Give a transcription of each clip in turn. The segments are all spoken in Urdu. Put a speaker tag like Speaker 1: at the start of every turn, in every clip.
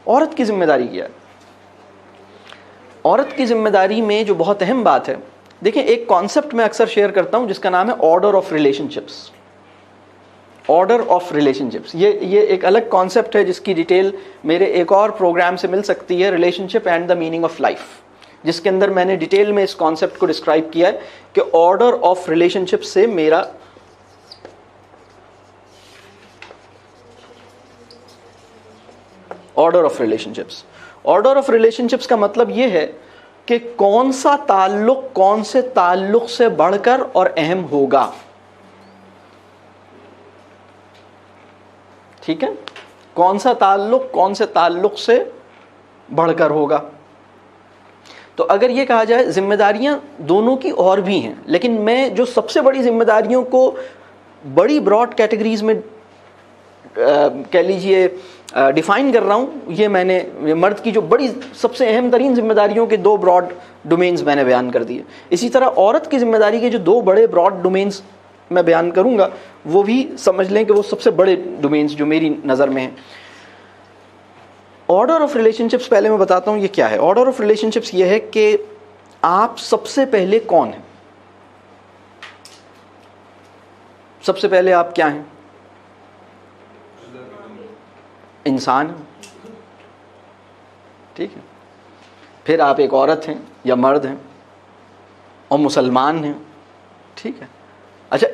Speaker 1: عورت کی ذمہ داری کیا ہے؟ عورت کی ذمہ داری میں جو بہت اہم بات ہے، دیکھیں ایک کانسیپٹ میں اکثر شیئر کرتا ہوں جس کا نام ہے order of relation ships. Order of relation ships, یہ ایک الگ کانسیپٹ ہے جس کی ڈیٹیل میرے ایک اور پروگرام سے مل سکتی ہے، relation ship and the meaning of life, جس کے اندر میں نے ڈیٹیل میں اس کانسیپٹ کو ڈسکرائب کیا ہے کہ آرڈر آف ریلیشن شپ سے میرا order of relation ships. Order of relation ships کا مطلب یہ ہے کہ کون سا تعلق کون سے تعلق سے بڑھ کر اور اہم ہوگا. ٹھیک ہے، کون سا تعلق کون سے تعلق سے بڑھ کر ہوگا. تو اگر یہ کہا جائے ذمہ داریاں دونوں کی اور بھی ہیں، لیکن میں جو سب سے بڑی ذمہ داریوں کو بڑی براڈ کیٹیگریز میں کہہ لیجئے ڈیفائن کر رہا ہوں، یہ میں نے مرد کی جو بڑی سب سے اہم ترین ذمہ داریوں کے 2 براڈ ڈومینز میں نے بیان کر دیے. اسی طرح عورت کی ذمہ داری کے جو 2 بڑے براڈ ڈومینز میں بیان کروں گا وہ بھی سمجھ لیں کہ وہ سب سے بڑے ڈومینز جو میری نظر میں ہیں. آرڈر آف ریلیشن شپس پہلے میں بتاتا ہوں یہ کیا ہے. آرڈر آف ریلیشن شپس یہ ہے کہ آپ سب سے پہلے کون ہیں. سب سے پہلے آپ کیا ہیں؟ انسان. ٹھیک ہے، پھر آپ ایک عورت ہیں یا مرد ہیں اور مسلمان ہیں. ٹھیک ہے، اچھا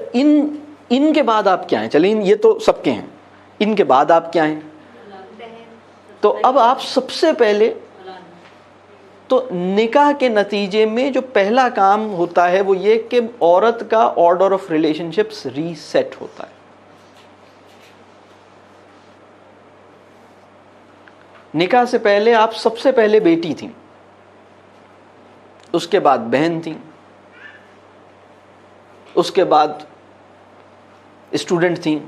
Speaker 1: ان کے بعد آپ کیا ہیں؟ چلیں یہ تو سب کے ہیں، ان کے بعد آپ کیا ہیں؟ تو اب آپ سب سے پہلے تو نکاح کے نتیجے میں جو پہلا کام ہوتا ہے وہ یہ کہ عورت کا order of relationships reset ہوتا ہے. نکاح سے پہلے آپ سب سے پہلے بیٹی تھیں، اس کے بعد بہن تھیں، اس کے بعد اسٹوڈنٹ تھیں،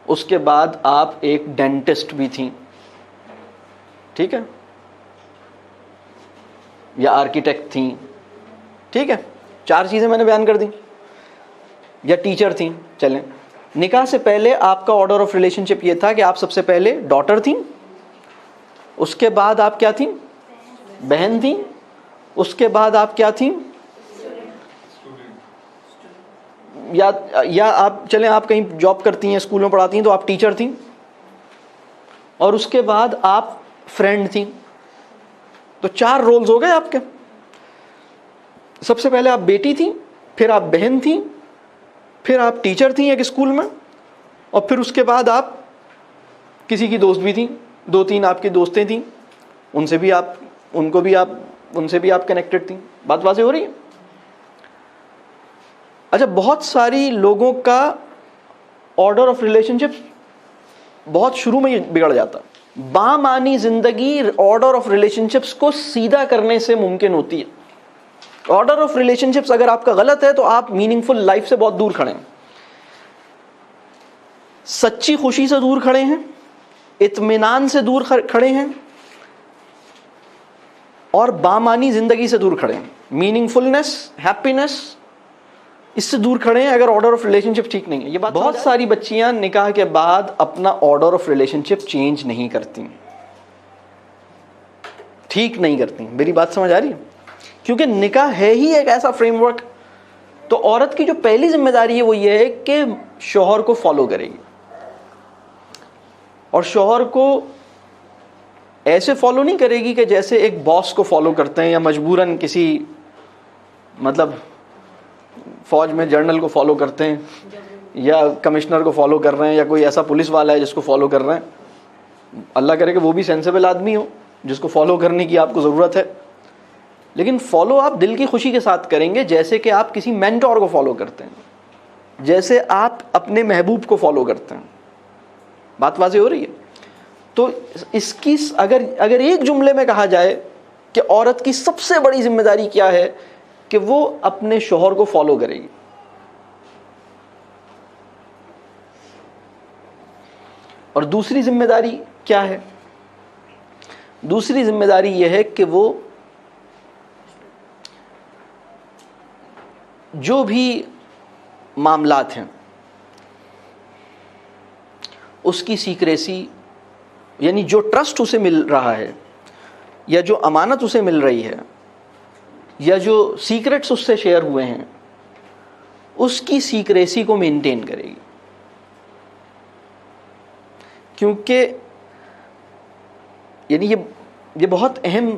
Speaker 1: اس کے بعد آپ ایک ڈینٹسٹ بھی تھیں. ٹھیک ہے، یا آرکیٹیکٹ تھیں. ٹھیک ہے، 4 چیزیں میں نے بیان کر دیں. یا ٹیچر تھیں. چلیں، نکاح سے پہلے آپ کا آرڈر آف ریلیشن شپ یہ تھا کہ آپ سب سے پہلے ڈاٹر تھیں، اس کے بعد آپ کیا تھیں؟ بہن تھیں، اس کے بعد آپ کیا تھیں؟ یا آپ چلیں آپ کہیں جاب کرتی ہیں، اسکول میں پڑھاتی ہیں تو آپ ٹیچر تھیں، اور اس کے بعد آپ فرینڈ تھیں. تو 4 رولز ہو گئے آپ کے. سب سے پہلے آپ بیٹی تھیں، پھر آپ بہن تھیں، پھر آپ ٹیچر تھیں ایک اسکول میں، اور پھر اس کے بعد آپ کسی کی دوست بھی تھیں. 2-3 آپ کی دوستیں تھیں، ان سے بھی آپ کنیکٹڈ تھیں. بات واضح ہو رہی ہے؟ اچھا، بہت ساری لوگوں کا آرڈر آف ریلیشن شپ بہت شروع میں ہی بگڑ جاتا. بامعنی زندگی آرڈر آف ریلیشن شپس کو سیدھا کرنے سے ممکن ہوتی ہے. آرڈر آف ریلیشن شپس اگر آپ کا غلط ہے تو آپ میننگ فل لائف سے بہت دور کھڑے ہیں، سچی خوشی سے دور کھڑے ہیں، اطمینان سے دور کھڑے ہیں، اور بامعنی زندگی سے دور کھڑے ہیں. میننگ فلنس، ہیپینس، اس سے دور کھڑے ہیں اگر آرڈر آف ریلیشن شپ ٹھیک نہیں ہے. یہ بات بہت ساری بچیاں نکاح کے بعد اپنا order of relation ship change نہیں کرتی، ٹھیک نہیں کرتی. میری بات سمجھ آ رہی ہے؟ کیونکہ نکاح ہے ہی ایک ایسا فریم ورک. تو عورت کی جو پہلی ذمہ داری ہے وہ یہ ہے کہ شوہر کو فالو کرے گی، اور شوہر کو ایسے فالو نہیں کرے گی کہ جیسے ایک باس کو فالو کرتے ہیں، یا مجبوراً کسی مطلب فوج میں جنرل کو فالو کرتے ہیں، یا کمشنر کو فالو کر رہے ہیں، یا کوئی ایسا پولیس والا ہے جس کو فالو کر رہے ہیں. اللہ کرے کہ وہ بھی سینسیبل آدمی ہو جس کو فالو کرنے کی آپ کو ضرورت ہے. لیکن فالو آپ دل کی خوشی کے ساتھ کریں گے، جیسے کہ آپ کسی مینٹور کو فالو کرتے ہیں، جیسے آپ اپنے محبوب کو فالو کرتے ہیں. بات واضح ہو رہی ہے؟ تو اس کی اگر ایک جملے میں کہا جائے کہ عورت کی سب سے بڑی ذمہ داری کیا ہے، کہ وہ اپنے شوہر کو فالو کرے گی. اور دوسری ذمہ داری کیا ہے؟ دوسری ذمہ داری یہ ہے کہ وہ جو بھی معاملات ہیں اس کی سیکریسی یعنی جو ٹرسٹ اسے مل رہا ہے یا جو امانت اسے مل رہی ہے یا جو سیکرٹس اس سے شیئر ہوئے ہیں اس کی سیکریسی کو مینٹین کرے گی. کیونکہ یعنی یہ بہت اہم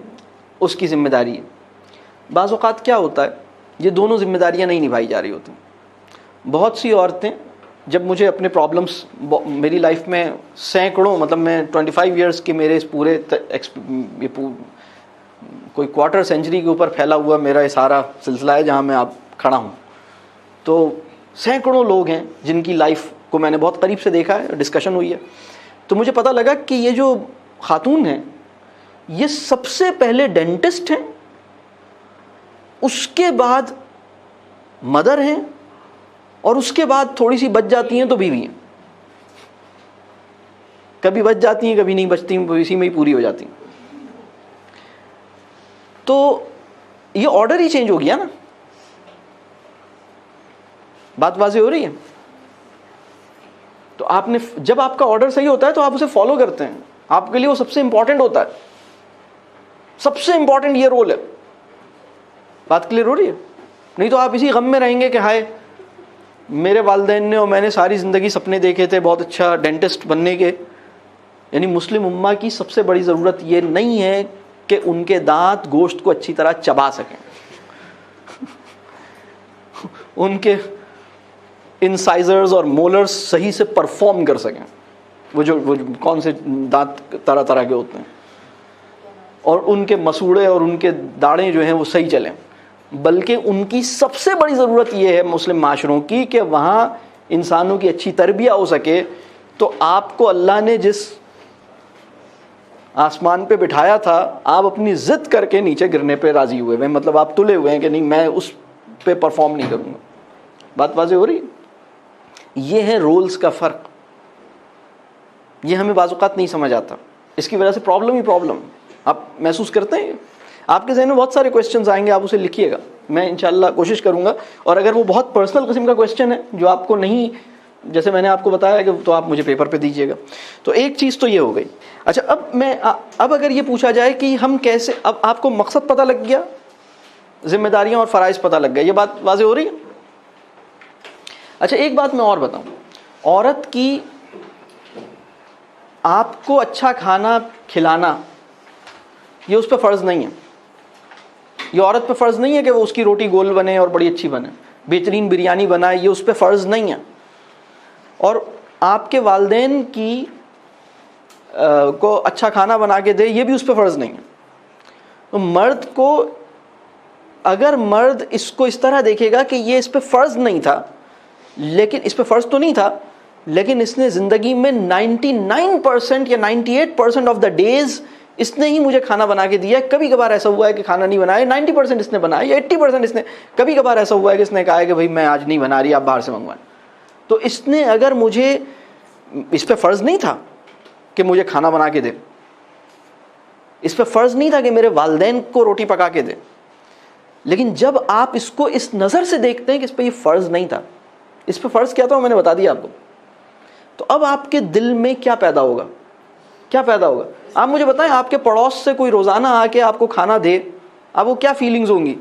Speaker 1: اس کی ذمہ داری ہے. بعض اوقات کیا ہوتا ہے یہ دونوں ذمہ داریاں نہیں نبھائی جا رہی ہوتی. بہت سی عورتیں جب مجھے اپنے پرابلمس میری لائف میں سینکڑوں مطلب میں 25 ایئرس کے میرے اس پورے کوئی کوارٹر سینچری کے اوپر پھیلا ہوا میرا یہ سارا سلسلہ ہے جہاں میں آپ کھڑا ہوں, تو سینکڑوں لوگ ہیں جن کی لائف کو میں نے بہت قریب سے دیکھا ہے, ڈسکشن ہوئی ہے. تو مجھے پتہ لگا کہ یہ جو خاتون ہیں یہ سب سے پہلے ڈینٹسٹ ہیں, اس کے بعد مدر ہیں, اور اس کے بعد تھوڑی سی بچ جاتی ہیں تو بیوی ہیں. کبھی بچ جاتی ہیں کبھی نہیں بچتی ہیں, اسی میں ہی پوری ہو جاتی ہیں. تو یہ آرڈر ہی چینج ہو گیا نا. بات واضح ہو رہی ہے؟ تو آپ نے جب آپ کا آرڈر صحیح ہوتا ہے تو آپ اسے فالو کرتے ہیں, آپ کے لیے وہ سب سے امپورٹنٹ ہوتا ہے, سب سے امپورٹنٹ یہ رول ہے. بات کلیئر ہو رہی ہے؟ نہیں تو آپ اسی غم میں رہیں گے کہ ہائے میرے والدین نے اور میں نے ساری زندگی سپنے دیکھے تھے بہت اچھا ڈینٹسٹ بننے کے. یعنی مسلم امہ کی سب سے بڑی ضرورت یہ نہیں ہے کہ ان کے دانت گوشت کو اچھی طرح چبا سکیں, ان کے انسائزرز اور مولرز صحیح سے پرفارم کر سکیں, وہ کون سے دانت طرح طرح کے ہوتے ہیں, اور ان کے مسوڑے اور ان کے داڑیں جو ہیں وہ صحیح چلیں. بلکہ ان کی سب سے بڑی ضرورت یہ ہے مسلم معاشروں کی کہ وہاں انسانوں کی اچھی تربیت ہو سکے. تو آپ کو اللہ نے جس آسمان پہ بٹھایا تھا آپ اپنی ضد کر کے نیچے گرنے پہ راضی ہوئے ہیں, مطلب آپ تلے ہوئے ہیں کہ نہیں میں اس پہ پرفارم نہیں کروں گا. بات واضح ہو رہی ہے؟ یہ ہے رولز کا فرق. یہ ہمیں بعض اوقات نہیں سمجھ آتا, اس کی وجہ سے پرابلم ہی پرابلم. آپ محسوس کرتے ہیں آپ کے ذہن میں بہت سارے کویشچنز آئیں گے, آپ اسے لکھیے گا, میں انشاءاللہ کوشش کروں گا. اور اگر وہ بہت پرسنل قسم کا کویشچن ہے جو آپ کو نہیں, جیسے میں نے آپ کو بتایا کہ تو آپ مجھے پیپر پہ دیجیے گا. تو ایک چیز تو یہ ہو گئی. اچھا اب اگر یہ پوچھا جائے کہ ہم کیسے, اب آپ کو مقصد پتہ لگ گیا, ذمہ داریاں اور فرائض پتہ لگ گئے, یہ بات واضح ہو رہی ہے؟ اچھا ایک بات میں اور بتاؤں, عورت کی آپ کو اچھا کھانا کھلانا یہ اس پہ فرض نہیں ہے. یہ عورت پہ فرض نہیں ہے کہ وہ اس کی روٹی گول بنے اور بڑی اچھی بنے, بہترین بریانی بنائے, یہ اس پہ فرض نہیں ہے. اور آپ کے والدین کی کو اچھا کھانا بنا کے دے یہ بھی اس پہ فرض نہیں ہے. تو مرد کو, اگر مرد اس کو اس طرح دیکھے گا کہ یہ اس پہ فرض نہیں تھا, لیکن اس پہ فرض تو نہیں تھا لیکن اس نے زندگی میں 99% یا 98% آف دا ڈیز اس نے ہی مجھے کھانا بنا کے دیا ہے. کبھی کبھار ایسا ہوا ہے کہ کھانا نہیں بنایا, 90% اس نے بنایا, 80% اس نے, کبھی کبھار ایسا ہوا ہے کہ اس نے کہا ہے کہ بھائی میں آج نہیں بنا رہی, آپ باہر سے منگوائیں. تو اس نے اگر مجھے, اس پہ فرض نہیں تھا کہ مجھے کھانا بنا کے دے, اس پہ فرض نہیں تھا کہ میرے والدین کو روٹی پکا کے دے, لیکن جب آپ اس کو اس نظر سے دیکھتے ہیں کہ اس پہ یہ فرض نہیں تھا, اس پہ فرض کیا تھا میں نے بتا دیا آپ کو, تو اب آپ کے دل میں کیا پیدا ہوگا, کیا پیدا ہوگا؟ آپ مجھے بتائیں, آپ کے پڑوس سے کوئی روزانہ آ کے آپ کو کھانا دے, آپ کو کیا فیلنگز ہوں گی؟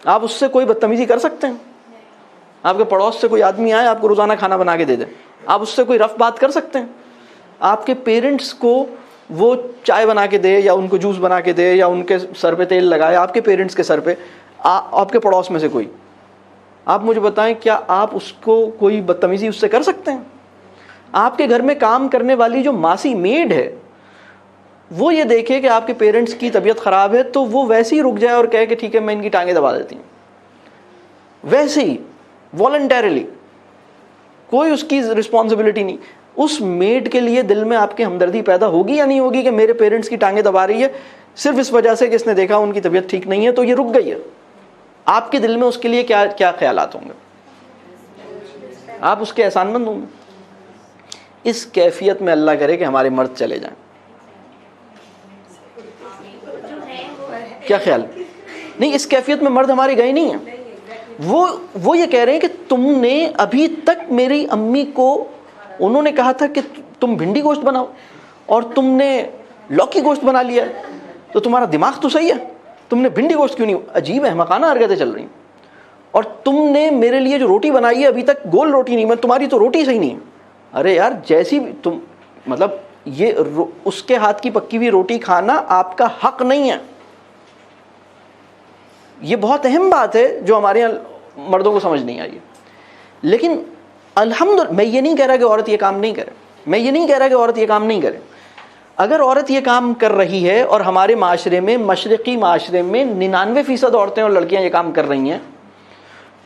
Speaker 1: آپ اس سے کوئی بدتمیزی کر سکتے ہیں؟ آپ کے پڑوس سے کوئی آدمی آئے آپ کو روزانہ کھانا بنا کے دے دے, آپ اس سے کوئی رف بات کر سکتے ہیں؟ آپ کے پیرنٹس کو وہ چائے بنا کے دے یا ان کو جوس بنا کے دے یا ان کے سر پہ تیل لگائے, آپ کے پیرنٹس کے سر پہ, آپ کے پڑوس میں سے کوئی, آپ مجھے بتائیں کیا آپ اس کو کوئی بدتمیزی اس سے کر سکتے ہیں؟ آپ کے گھر میں کام کرنے والی جو ماسی میڈ ہے وہ یہ دیکھے کہ آپ کے پیرنٹس کی طبیعت خراب ہے تو وہ ویسے ہی رک جائے اور کہے کہ ٹھیک ہے میں ان کی ٹانگیں دبا دیتی ہوں, ویسے ہی والنٹیرلی, کوئی اس کی رسپانسبلٹی نہیں. اس میڈ کے لیے دل میں آپ کے ہمدردی پیدا ہوگی یا نہیں ہوگی کہ میرے پیرنٹس کی ٹانگیں دبا رہی ہے صرف اس وجہ سے کہ اس نے دیکھا ان کی طبیعت ٹھیک نہیں ہے تو یہ رک گئی ہے؟ آپ کے دل میں اس کے لیے کیا کیا خیالات ہوں گے؟ آپ اس کے احسان مند ہوں گے. اس کیفیت میں اللہ کرے کہ ہمارے مرد چلے جائیں. کیا خیال؟ نہیں, اس کیفیت میں مرد ہمارے گئے نہیں ہیں. وہ یہ کہہ رہے ہیں کہ تم نے ابھی تک میری امی کو, انہوں نے کہا تھا کہ تم بھنڈی گوشت بناؤ, اور تم نے لوکی گوشت بنا لیا ہے تو تمہارا دماغ تو صحیح ہے, تم نے بھنڈی گوشت کیوں نہیں؟ عجیب احمقانہ حرکتیں چل رہی ہیں. اور تم نے میرے لیے جو روٹی بنائی ہے ابھی تک گول روٹی نہیں, تمہاری تو روٹی صحیح نہیں ہے. ارے یار جیسی بھی تم, مطلب یہ اس کے ہاتھ کی پکی ہوئی روٹی کھانا آپ کا حق نہیں ہے. یہ بہت اہم بات ہے جو ہمارے یہاں مردوں کو سمجھ نہیں آئی ہے. لیکن الحمدللہ میں یہ نہیں کہہ رہا کہ عورت یہ کام نہیں کرے, میں یہ نہیں کہہ رہا کہ عورت یہ کام نہیں کرے. اگر عورت یہ کام کر رہی ہے, اور ہمارے معاشرے میں, مشرقی معاشرے میں 99% عورتیں اور لڑکیاں یہ کام کر رہی ہیں,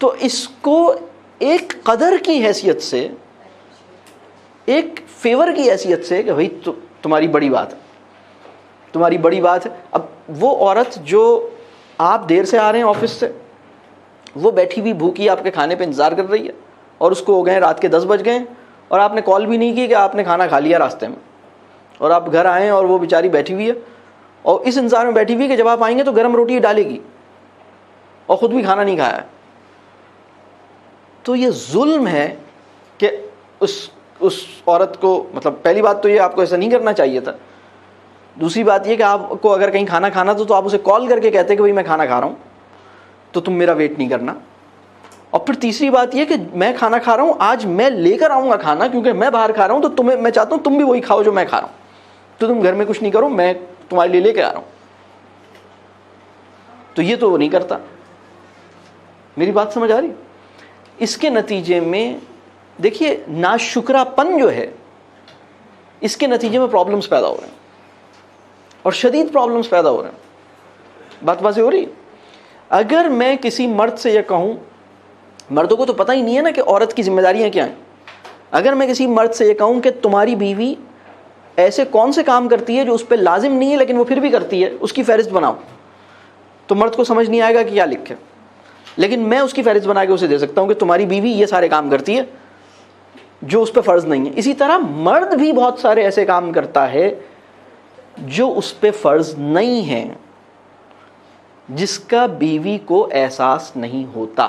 Speaker 1: تو اس کو ایک قدر کی حیثیت سے, ایک فیور کی حیثیت سے کہ بھائی تمہاری بڑی بات ہے, تمہاری بڑی بات ہے. اب وہ عورت جو آپ دیر سے آ رہے ہیں آفس سے, وہ بیٹھی ہوئی بھوکی آپ کے کھانے پہ انتظار کر رہی ہے, اور اس کو ہو گئے رات کے 10 بج گئے, اور آپ نے کال بھی نہیں کی کہ آپ نے کھانا کھا لیا راستے میں, اور آپ گھر آئیں اور وہ بیچاری بیٹھی ہوئی ہے, اور اس انتظار میں بیٹھی ہوئی کہ جب آپ آئیں گے تو گرم روٹی ڈالے گی, اور خود بھی کھانا نہیں کھایا ہے. تو یہ ظلم ہے کہ اس عورت کو, مطلب پہلی بات تو یہ آپ کو ایسا نہیں کرنا چاہیے تھا. دوسری بات یہ کہ آپ کو اگر کہیں کھانا کھانا تو آپ اسے کال کر کے کہتے کہ بھائی میں کھانا کھا رہا ہوں, تو تم میرا ویٹ نہیں کرنا. اور پھر تیسری بات یہ کہ میں کھانا کھا رہا ہوں, آج میں لے کر آؤں گا کھانا, کیونکہ میں باہر کھا رہا ہوں, تو تمہیں میں چاہتا ہوں تم بھی وہی کھاؤ جو میں کھا رہا ہوں, تو تم گھر میں کچھ نہیں کرو, میں تمہارے لیے لے کے آ رہا ہوں. تو یہ تو وہ نہیں کرتا. میری بات سمجھ آ رہی؟ اس کے نتیجے میں دیکھیے ناشکرا پن جو ہے, اس کے نتیجے میں پرابلمس پیدا ہو رہے ہیں, اور شدید پرابلمس پیدا ہو رہے ہیں. بات واضح ہو رہی؟ اگر میں کسی مرد سے یہ کہوں, مردوں کو تو پتہ ہی نہیں ہے نا کہ عورت کی ذمہ داریاں کیا ہیں. اگر میں کسی مرد سے یہ کہوں کہ تمہاری بیوی ایسے کون سے کام کرتی ہے جو اس پہ لازم نہیں ہے لیکن وہ پھر بھی کرتی ہے, اس کی فہرست بناؤ, تو مرد کو سمجھ نہیں آئے گا کہ کیا لکھے. لیکن میں اس کی فہرست بنا کے اسے دے سکتا ہوں کہ تمہاری بیوی یہ سارے کام کرتی ہے جو اس پہ فرض نہیں ہے. اسی طرح مرد بھی بہت سارے ایسے کام کرتا ہے جو اس پہ فرض نہیں ہے, جس کا بیوی کو احساس نہیں ہوتا.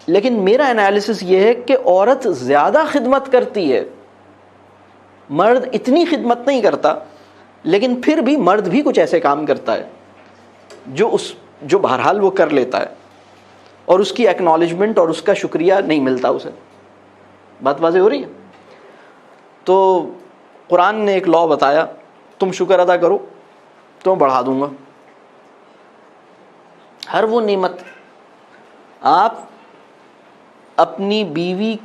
Speaker 1: لیکن میرا انالیسس یہ ہے کہ عورت زیادہ خدمت کرتی ہے, مرد اتنی خدمت نہیں کرتا, لیکن پھر بھی مرد بھی کچھ ایسے کام کرتا ہے جو بہرحال وہ کر لیتا ہے, اور اس کی ایکنالجمنٹ اور اس کا شکریہ نہیں ملتا اسے. بات واضح ہو رہی ہے؟ تو قرآن نے ایک لا بتایا, تم شکر ادا کرو تو میں بڑھا دوں گا. ہر وہ نعمت آپ اپنی بیوی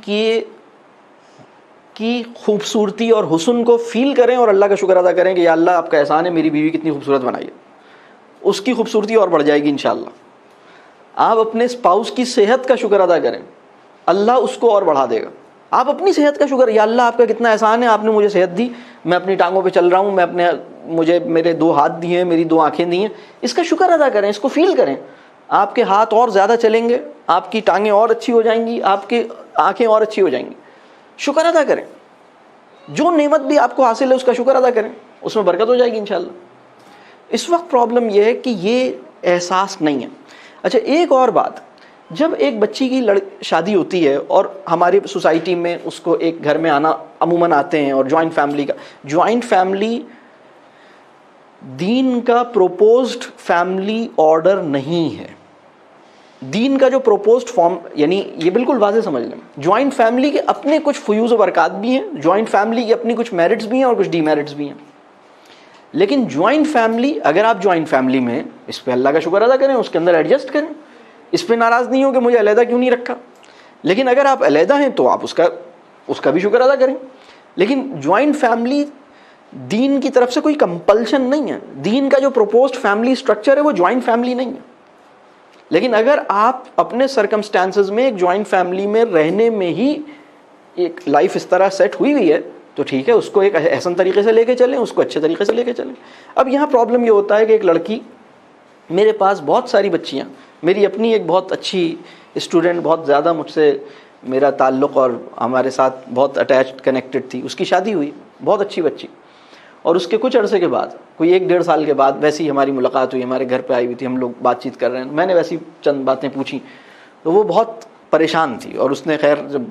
Speaker 1: کی خوبصورتی اور حسن کو فیل کریں اور اللہ کا شکر ادا کریں کہ یا اللہ آپ کا احسان ہے, میری بیوی کتنی خوبصورت بنائی ہے, اس کی خوبصورتی اور بڑھ جائے گی انشاءاللہ. آپ اپنے اسپاؤس کی صحت کا شکر ادا کریں, اللہ اس کو اور بڑھا دے گا. آپ اپنی صحت کا شکر, یا اللہ آپ کا کتنا احسان ہے, آپ نے مجھے صحت دی, میں اپنی ٹانگوں پہ چل رہا ہوں, مجھے میرے 2 ہاتھ دیے ہیں, میری 2 آنکھیں دی ہیں, اس کا شکر ادا کریں, اس کو فیل کریں. آپ کے ہاتھ اور زیادہ چلیں گے, آپ کی ٹانگیں اور اچھی ہو جائیں گی, آپ کی آنکھیں اور اچھی ہو جائیں گی. شکر ادا کریں, جو نعمت بھی آپ کو حاصل ہے اس کا شکر ادا کریں, اس میں برکت ہو جائے گی انشاءاللہ. اس وقت پرابلم یہ ہے کہ یہ احساس نہیں ہے. اچھا ایک اور بات, جب ایک بچی کی شادی ہوتی ہے اور ہماری سوسائٹی میں اس کو ایک گھر میں آنا عموماً آتے ہیں, اور جوائنٹ فیملی دین کا پروپوزڈ فیملی آرڈر نہیں ہے. دین کا جو پروپوزڈ فارم, یعنی یہ بالکل واضح سمجھ لیں, جوائنٹ فیملی کے اپنے کچھ فیوز و برکات بھی ہیں, جوائنٹ فیملی کی اپنی کچھ میرٹس بھی ہیں اور کچھ ڈی میرٹس بھی ہیں. لیکن جوائنٹ فیملی, اگر آپ جوائنٹ فیملی میں, اس پہ اللہ کا شکر ادا کریں, اس کے اندر ایڈجسٹ کریں, اس پہ ناراض نہیں ہو کہ مجھے علیحدہ کیوں نہیں رکھا. لیکن اگر آپ علیحدہ ہیں تو آپ اس کا بھی شکر ادا کریں. لیکن جوائنٹ فیملی دین کی طرف سے کوئی کمپلشن نہیں ہے. دین کا جو پروپوزڈ فیملی اسٹرکچر ہے وہ جوائنٹ فیملی نہیں ہے. لیکن اگر آپ اپنے سرکمسٹانسز میں ایک جوائنٹ فیملی میں رہنے میں ہی ایک لائف اس طرح سیٹ ہوئی ہے تو ٹھیک ہے, اس کو ایک احسن طریقے سے لے کے چلیں, اس کو اچھے طریقے سے لے کے چلیں. اب یہاں پرابلم یہ ہوتا ہے کہ ایک لڑکی, میرے پاس بہت ساری بچیاں, میری اپنی ایک بہت اچھی اسٹوڈنٹ, بہت زیادہ مجھ سے میرا تعلق اور ہمارے ساتھ بہت اٹیچڈ کنیکٹڈ تھی, اس کی شادی ہوئی, بہت اچھی بچی, اور اس کے کچھ عرصے کے بعد, کوئی 1-1.5 سال کے بعد ویسی ہماری ملاقات ہوئی, ہمارے گھر پہ آئی ہوئی تھی, ہم لوگ بات چیت کر رہے ہیں, میں نے ویسی چند باتیں پوچھی تو وہ بہت پریشان تھی, اور اس نے خیر جب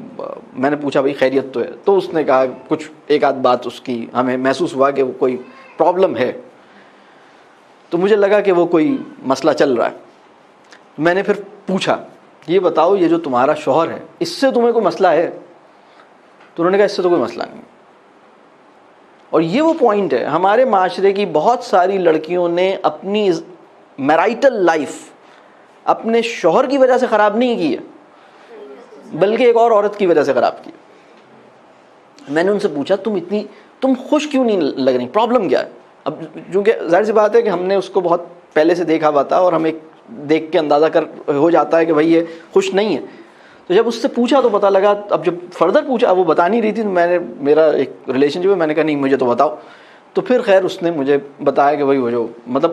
Speaker 1: میں نے پوچھا بھائی خیریت تو ہے, تو اس نے کہا کچھ ایک آدھ بات اس کی ہمیں محسوس ہوا کہ وہ کوئی پرابلم ہے, تو مجھے لگا کہ وہ کوئی مسئلہ چل رہا ہے. میں نے پھر پوچھا یہ بتاؤ یہ جو تمہارا شوہر ہے اس سے تمہیں کوئی مسئلہ ہے؟ تو انہوں نے کہا اس سے تو کوئی مسئلہ نہیں. اور یہ وہ پوائنٹ ہے, ہمارے معاشرے کی بہت ساری لڑکیوں نے اپنی میرائٹل لائف اپنے شوہر کی وجہ سے خراب نہیں کی ہے, بلکہ ایک اور عورت کی وجہ سے خراب کی. میں نے ان سے پوچھا تم خوش کیوں نہیں لگ رہی, پرابلم کیا ہے؟ اب چونکہ ظاہر سی بات ہے کہ ہم نے اس کو بہت پہلے سے دیکھا ہوا تھا, اور ہمیں دیکھ کے اندازہ ہو جاتا ہے کہ بھائی یہ خوش نہیں ہے. تو جب اس سے پوچھا تو پتہ لگا, اب جب فردر پوچھا وہ بتا نہیں رہی تھی, تو میں نے میرا ایک ریلیشن شپ ہے, میں نے کہا نہیں مجھے تو بتاؤ. تو پھر خیر اس نے مجھے بتایا کہ بھائی وہ جو مطلب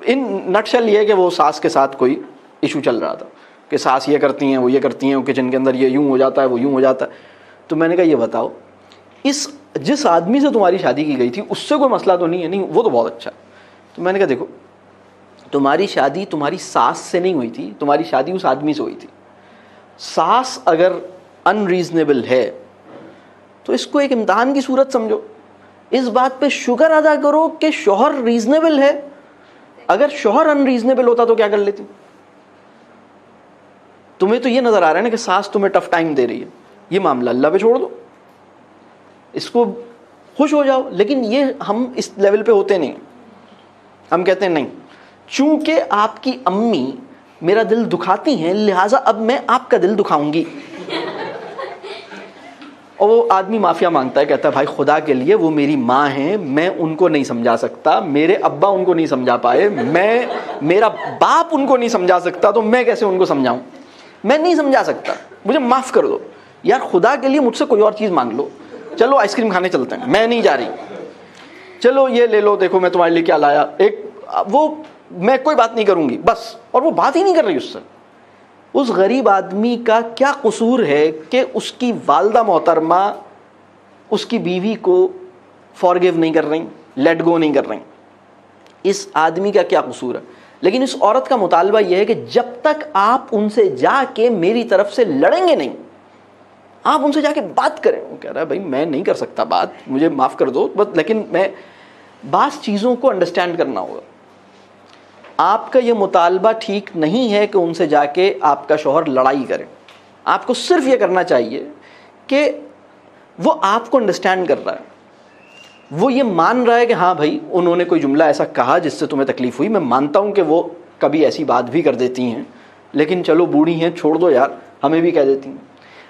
Speaker 1: ان نٹ شل یہ ہے کہ وہ ساس کے ساتھ کوئی ایشو چل رہا تھا کہ ساس یہ کرتی ہیں وہ یہ کرتی ہیں, وہ کچن کے اندر یہ یوں ہو جاتا ہے وہ یوں ہو جاتا ہے. تو میں نے کہا یہ بتاؤ جس آدمی سے تمہاری شادی کی گئی تھی اس سے کوئی مسئلہ تو نہیں ہے؟ نہیں وہ تو بہت اچھا ہے. تو میں نے کہا دیکھو تمہاری شادی تمہاری ساس سے نہیں ہوئی تھی, تمہاری شادی اس آدمی سے ہوئی تھی. ساس اگر انریزنیبل ہے تو اس کو ایک امتحان کی صورت سمجھو, اس بات پہ شکر ادا کرو کہ شوہر ریزنیبل ہے. اگر شوہر انریزنیبل ہوتا تو کیا کر لیتی؟ تمہیں تو یہ نظر آ رہا ہے نا کہ ساس تمہیں ٹف ٹائم دے رہی ہے, یہ معاملہ اللہ پہ چھوڑ دو, اس کو خوش ہو جاؤ. لیکن یہ ہم اس لیول پہ ہوتے نہیں, ہم کہتے ہیں نہیں چونکہ آپ کی امی میرا دل دکھاتی ہیں لہٰذا اب میں آپ کا دل دکھاؤں گی. اور وہ آدمی معافیا مانگتا ہے, کہتا ہے بھائی خدا کے لیے وہ میری ماں ہیں, میں ان کو نہیں سمجھا سکتا, میرے ابا ان کو نہیں سمجھا پائے, میرا باپ ان کو نہیں سمجھا سکتا, تو میں کیسے ان کو سمجھاؤں؟ میں نہیں سمجھا سکتا, مجھے معاف کر دو یار, خدا کے لیے مجھ سے کوئی اور چیز مانگ لو. چلو آئس کریم کھانے چلتے ہیں, میں نہیں جا رہی. چلو یہ لے لو, دیکھو میں تمہارے لیے کیا لایا, ایک وہ میں کوئی بات نہیں کروں گی بس. اور وہ بات ہی نہیں کر رہی اس سے. اس غریب آدمی کا کیا قصور ہے کہ اس کی والدہ محترمہ اس کی بیوی کو فارگیو نہیں کر رہی, لیٹ گو نہیں کر رہی؟ اس آدمی کا کیا قصور ہے؟ لیکن اس عورت کا مطالبہ یہ ہے کہ جب تک آپ ان سے جا کے میری طرف سے لڑیں گے نہیں, آپ ان سے جا کے بات کریں. وہ کہہ رہا ہے بھائی میں نہیں کر سکتا بات, مجھے معاف کر دو بس, لیکن میں بعض چیزوں کو انڈرسٹینڈ کرنا ہوگا. آپ کا یہ مطالبہ ٹھیک نہیں ہے کہ ان سے جا کے آپ کا شوہر لڑائی کرے. آپ کو صرف یہ کرنا چاہیے کہ وہ آپ کو انڈرسٹینڈ کر رہا ہے, وہ یہ مان رہا ہے کہ ہاں بھائی انہوں نے کوئی جملہ ایسا کہا جس سے تمہیں تکلیف ہوئی, میں مانتا ہوں کہ وہ کبھی ایسی بات بھی کر دیتی ہیں, لیکن چلو بوڑھی ہیں چھوڑ دو یار, ہمیں بھی کہہ دیتی ہیں.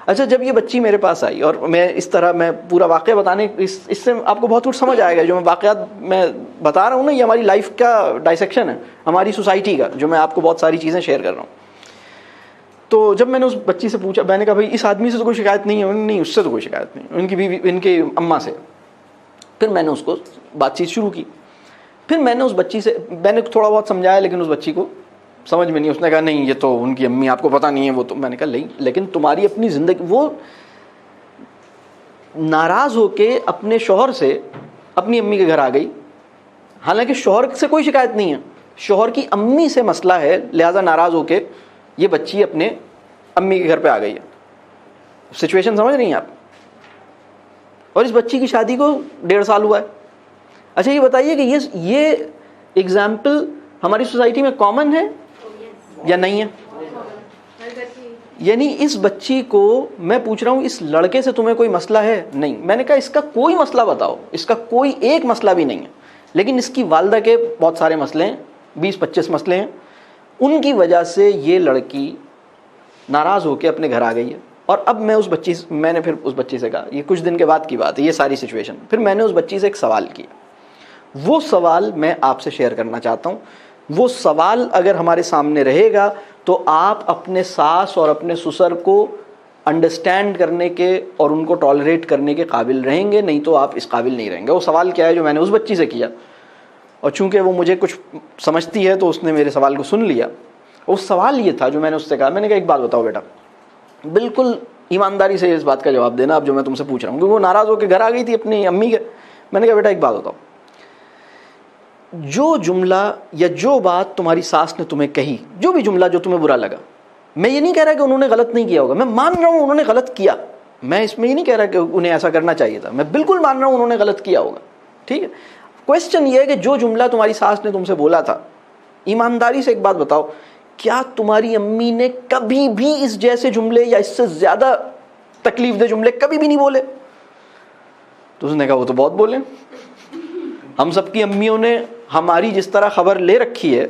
Speaker 1: اچھا جب یہ بچی میرے پاس آئی, اور میں اس طرح میں پورا واقعہ بتانے اس سے آپ کو بہت کچھ سمجھ آئے گا. جو میں واقعات میں بتا رہا ہوں نا, یہ ہماری لائف کا ڈائسیکشن ہے, ہماری سوسائٹی کا, جو میں آپ کو بہت ساری چیزیں شیئر کر رہا ہوں. تو جب میں نے اس بچی سے پوچھا, میں نے کہا بھائی اس آدمی سے تو کوئی شکایت نہیں ہے؟ نہیں اس سے تو کوئی شکایت نہیں, ان کی بیوی ان کی اماں سے. پھر میں نے اس کو بات چیت شروع کی. پھر میں نے اس بچی سے میں نے تھوڑا بہت سمجھایا, لیکن اس بچی کو سمجھ میں نہیں. اس نے کہا نہیں یہ تو ان کی امی, آپ کو پتہ نہیں ہے وہ تو. میں نے کہا نہیں, لیکن تمہاری اپنی زندگی, وہ ناراض ہو کے اپنے شوہر سے اپنی امی کے گھر آ گئی, حالانکہ شوہر سے کوئی شکایت نہیں ہے, شوہر کی امی سے مسئلہ ہے, لہٰذا ناراض ہو کے یہ بچی اپنے امی کے گھر پہ آ گئی ہے. سچویشن سمجھ رہی ہیں آپ؟ اور اس بچی کی شادی کو 1.5 سال ہوا ہے. اچھا یہ بتائیے کہ یہ ایگزامپل ہماری سوسائٹی میں کامن ہے یا نہیں ہے؟ یعنی اس بچی کو میں پوچھ رہا ہوں اس لڑکے سے تمہیں کوئی مسئلہ ہے؟ نہیں. میں نے کہا اس کا کوئی مسئلہ بتاؤ, اس کا کوئی ایک مسئلہ بھی نہیں ہے, لیکن اس کی والدہ کے بہت سارے مسئلے ہیں, 20-25 مسئلے ہیں. ان کی وجہ سے یہ لڑکی ناراض ہو کے اپنے گھر آ گئی ہے. اور اب میں نے پھر اس بچی سے کہا, یہ کچھ دن کے بعد کی بات ہے یہ ساری سچویشن, پھر میں نے اس بچی سے ایک سوال کیا. وہ سوال میں آپ سے شیئر کرنا چاہتا ہوں. وہ سوال اگر ہمارے سامنے رہے گا تو آپ اپنے ساس اور اپنے سسر کو انڈرسٹینڈ کرنے کے اور ان کو ٹالریٹ کرنے کے قابل رہیں گے, نہیں تو آپ اس قابل نہیں رہیں گے. وہ سوال کیا ہے جو میں نے اس بچی سے کیا, اور چونکہ وہ مجھے کچھ سمجھتی ہے تو اس نے میرے سوال کو سن لیا. وہ سوال یہ تھا جو میں نے اس سے کہا, میں نے کہا ایک بات بتاؤ بیٹا, بالکل ایمانداری سے اس بات کا جواب دینا اب جو میں تم سے پوچھ رہا ہوں, کیونکہ وہ ناراض ہو کے گھر آ گئی تھی اپنی امی کے. میں نے کہا بیٹا ایک بات بتاؤ, جو جملہ یا جو بات تمہاری ساس نے تمہیں کہی, جو بھی جملہ جو تمہیں برا لگا, میں یہ نہیں کہہ رہا کہ انہوں نے غلط نہیں کیا ہوگا, میں مان رہا ہوں انہوں نے غلط کیا, میں اس میں یہ نہیں کہہ رہا کہ انہیں ایسا کرنا چاہیے تھا, میں بالکل مان رہا ہوں انہوں نے غلط کیا ہوگا, ٹھیک ہے. کوشچن یہ ہے کہ جو جملہ تمہاری ساس نے تم سے بولا تھا, ایمانداری سے ایک بات بتاؤ, کیا تمہاری امی نے کبھی بھی اس جیسے جملے یا اس سے زیادہ تکلیف دہ جملے کبھی بھی نہیں بولے؟ تو اس نے کہا وہ تو بہت بولے, ہم سب کی امیوں نے ہماری جس طرح خبر لے رکھی ہے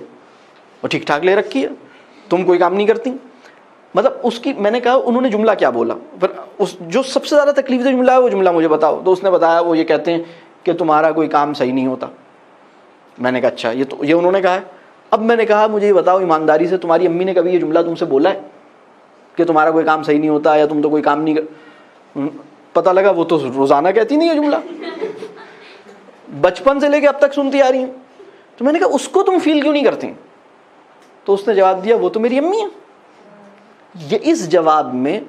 Speaker 1: وہ ٹھیک ٹھاک لے رکھی ہے, تم کوئی کام نہیں کرتی. مطلب اس کی, میں نے کہا انہوں نے جملہ کیا بولا, پر اس جو سب سے زیادہ تکلیف دہ جملہ ہے وہ جملہ مجھے بتاؤ. تو اس نے بتایا وہ یہ کہتے ہیں کہ تمہارا کوئی کام صحیح نہیں ہوتا. میں نے کہا اچھا یہ انہوں نے کہا ہے. اب میں نے کہا مجھے یہ بتاؤ ایمانداری سے, تمہاری امی نے کبھی یہ جملہ تم سے بولا ہے کہ تمہارا کوئی کام صحیح نہیں ہوتا یا تم تو کوئی کام نہیں کر؟ پتہ لگا وہ تو روزانہ کہتی نہیں ہے جملہ, بچپن سے لے کے اب تک سنتی آ رہی ہیں. تو میں نے کہا اس کو تم فیل کیوں نہیں کرتی؟ تو اس نے جواب دیا وہ تو میری امی ہے. یہ اس جواب میں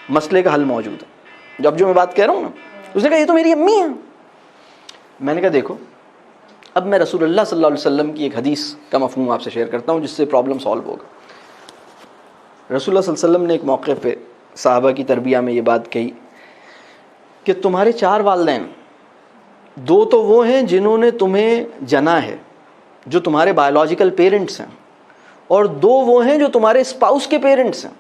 Speaker 1: مسئلے کا حل موجود ہے. جب جو میں بات کہہ رہا ہوں نا, اس نے کہا یہ تو میری امی ہے. میں نے کہا دیکھو, اب میں رسول اللہ صلی اللہ علیہ وسلم کی ایک حدیث کا مفہوم آپ سے شیئر کرتا ہوں جس سے پرابلم سالو ہوگا. رسول اللہ صلی اللہ علیہ وسلم نے ایک موقع پہ صحابہ کی تربیہ میں یہ بات کہی کہ تمہارے 4 والدین, 2 تو وہ ہیں جنہوں نے تمہیں جنا ہے, جو تمہارے بایولوجیکل پیرنٹس ہیں, اور 2 وہ ہیں جو تمہارے اسپاؤس کے پیرنٹس ہیں.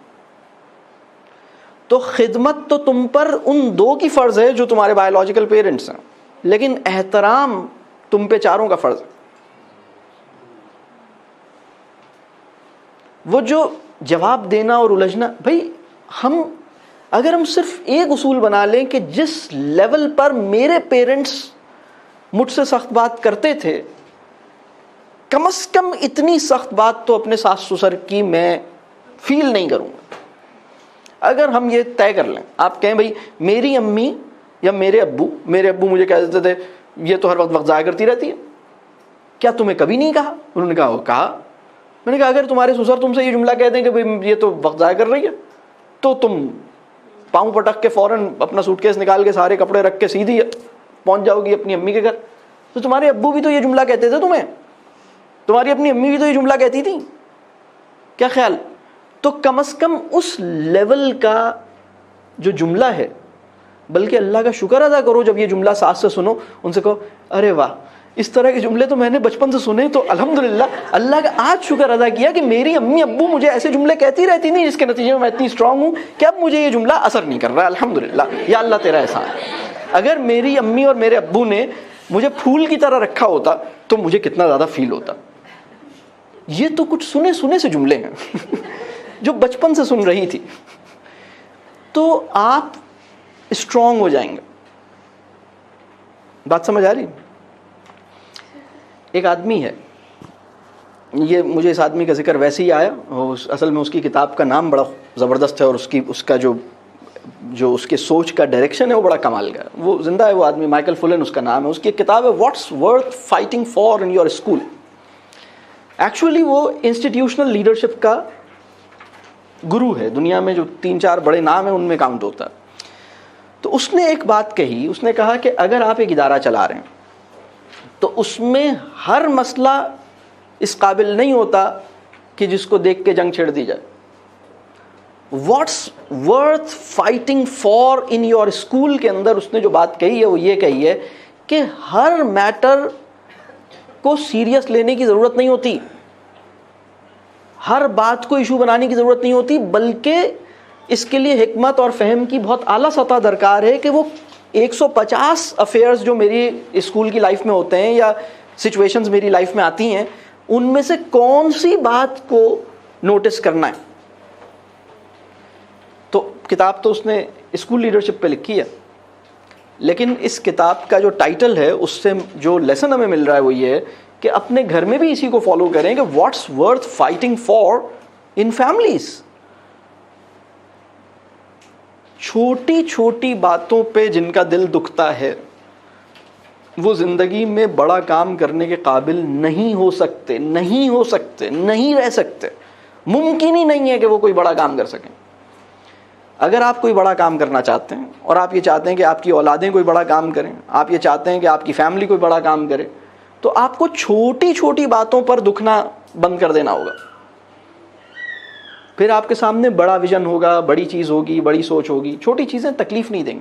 Speaker 1: تو خدمت تو تم پر ان 2 کی فرض ہے جو تمہارے بایولوجیکل پیرنٹس ہیں, لیکن احترام تم پہ 4 کا فرض ہے. وہ جو جواب دینا اور الجھنا, بھائی اگر ہم صرف ایک اصول بنا لیں کہ جس لیول پر میرے پیرنٹس مجھ سے سخت بات کرتے تھے, کم از کم اتنی سخت بات تو اپنے ساس سسر کی میں فیل نہیں کروں گا. اگر ہم یہ طے کر لیں, آپ کہیں بھائی میری امی یا میرے ابو مجھے کہہ دیتے تھے یہ تو ہر وقت ضائع کرتی رہتی ہے, کیا تمہیں کبھی نہیں کہا؟ انہوں نے کہا وہ کہا. میں نے کہا اگر تمہارے سسر تم سے یہ جملہ کہہ دیں کہ بھائی یہ تو وقت ضائع کر رہی ہے, تو تم پاؤں پٹک کے فوراً اپنا سوٹ کیس نکال کے سارے کپڑے رکھ کے سیدھی پہنچ جاؤ گی اپنی امی کے گھر. تو تمہارے ابو بھی تو یہ جملہ کہتے تھے تمہیں, تمہاری اپنی امی بھی تو یہ جملہ کہتی تھی, کیا خیال؟ تو کم از کم اس لیول کا جو جملہ ہے, بلکہ اللہ کا شکر ادا کرو جب یہ جملہ ساس سے سنو, ان سے کہو ارے واہ اس طرح کے جملے تو میں نے بچپن سے سنے, تو الحمدللہ اللہ کا آج شکر ادا کیا کہ میری امی ابو مجھے ایسے جملے کہتی رہتی نہیں جس کے نتیجے میں اتنی اسٹرانگ ہوں کہ اب مجھے یہ جملہ اثر نہیں کر رہا ہے. الحمدللہ, یا اللہ تیرا احسان. اگر میری امی اور میرے ابو نے مجھے پھول کی طرح رکھا ہوتا تو مجھے کتنا زیادہ فیل ہوتا. یہ تو کچھ سنے سے جملے ہیں جو بچپن سے سن رہی تھی. تو آپ اسٹرانگ ہو جائیں گے. بات سمجھ آ رہی؟ ایک آدمی ہے, یہ مجھے اس آدمی کا ذکر ویسے ہی آیا, اصل میں اس کی کتاب کا نام بڑا زبردست ہے, اور اس کا جو اس کے سوچ کا ڈائریکشن ہے وہ بڑا کمال کا ہے. وہ زندہ ہے وہ آدمی, مائیکل فلن اس کا نام ہے. اس کی ایک کتاب ہے what's worth fighting for in your school. Actually وہ انسٹیٹیوشنل لیڈرشپ کا گرو ہے, دنیا میں جو 3-4 بڑے نام ہیں ان میں کاؤنٹ ہوتا ہے. تو اس نے ایک بات کہی, اس نے کہا کہ اگر آپ ایک ادارہ چلا رہے ہیں تو اس میں ہر مسئلہ اس قابل نہیں ہوتا کہ جس کو دیکھ کے جنگ چھیڑ دی جائے. What's worth fighting for in your school کے اندر اس نے جو بات کہی ہے وہ یہ کہی ہے کہ ہر میٹر کو سیریس لینے کی ضرورت نہیں ہوتی, ہر بات کو ایشو بنانے کی ضرورت نہیں ہوتی, بلکہ اس کے لیے حکمت اور فہم کی بہت اعلیٰ سطح درکار ہے کہ وہ 150 افیئرز جو میری اسکول کی لائف میں ہوتے ہیں یا سچویشنز میری لائف میں آتی ہیں, ان میں سے کون سی بات کو نوٹس کرنا ہے. تو کتاب تو اس نے اسکول لیڈرشپ پہ لکھی ہے, لیکن اس کتاب کا جو ٹائٹل ہے اس سے جو لیسن ہمیں مل رہا ہے وہ یہ ہے کہ اپنے گھر میں بھی اسی کو فالو کریں کہ what's worth fighting for in families. چھوٹی چھوٹی باتوں پہ جن کا دل دکھتا ہے وہ زندگی میں بڑا کام کرنے کے قابل نہیں ہو سکتے, نہیں رہ سکتے. ممکن ہی نہیں ہے کہ وہ کوئی بڑا کام کر سکیں. اگر آپ کوئی بڑا کام کرنا چاہتے ہیں اور آپ یہ چاہتے ہیں کہ آپ کی اولادیں کوئی بڑا کام کریں, آپ یہ چاہتے ہیں کہ آپ کی فیملی کوئی بڑا کام کرے, تو آپ کو چھوٹی چھوٹی باتوں پر دکھنا بند کر دینا ہوگا. پھر آپ کے سامنے بڑا ویژن ہوگا، بڑی چیز ہوگی، بڑی سوچ ہوگی. چھوٹی چیزیں تکلیف نہیں دیں گی.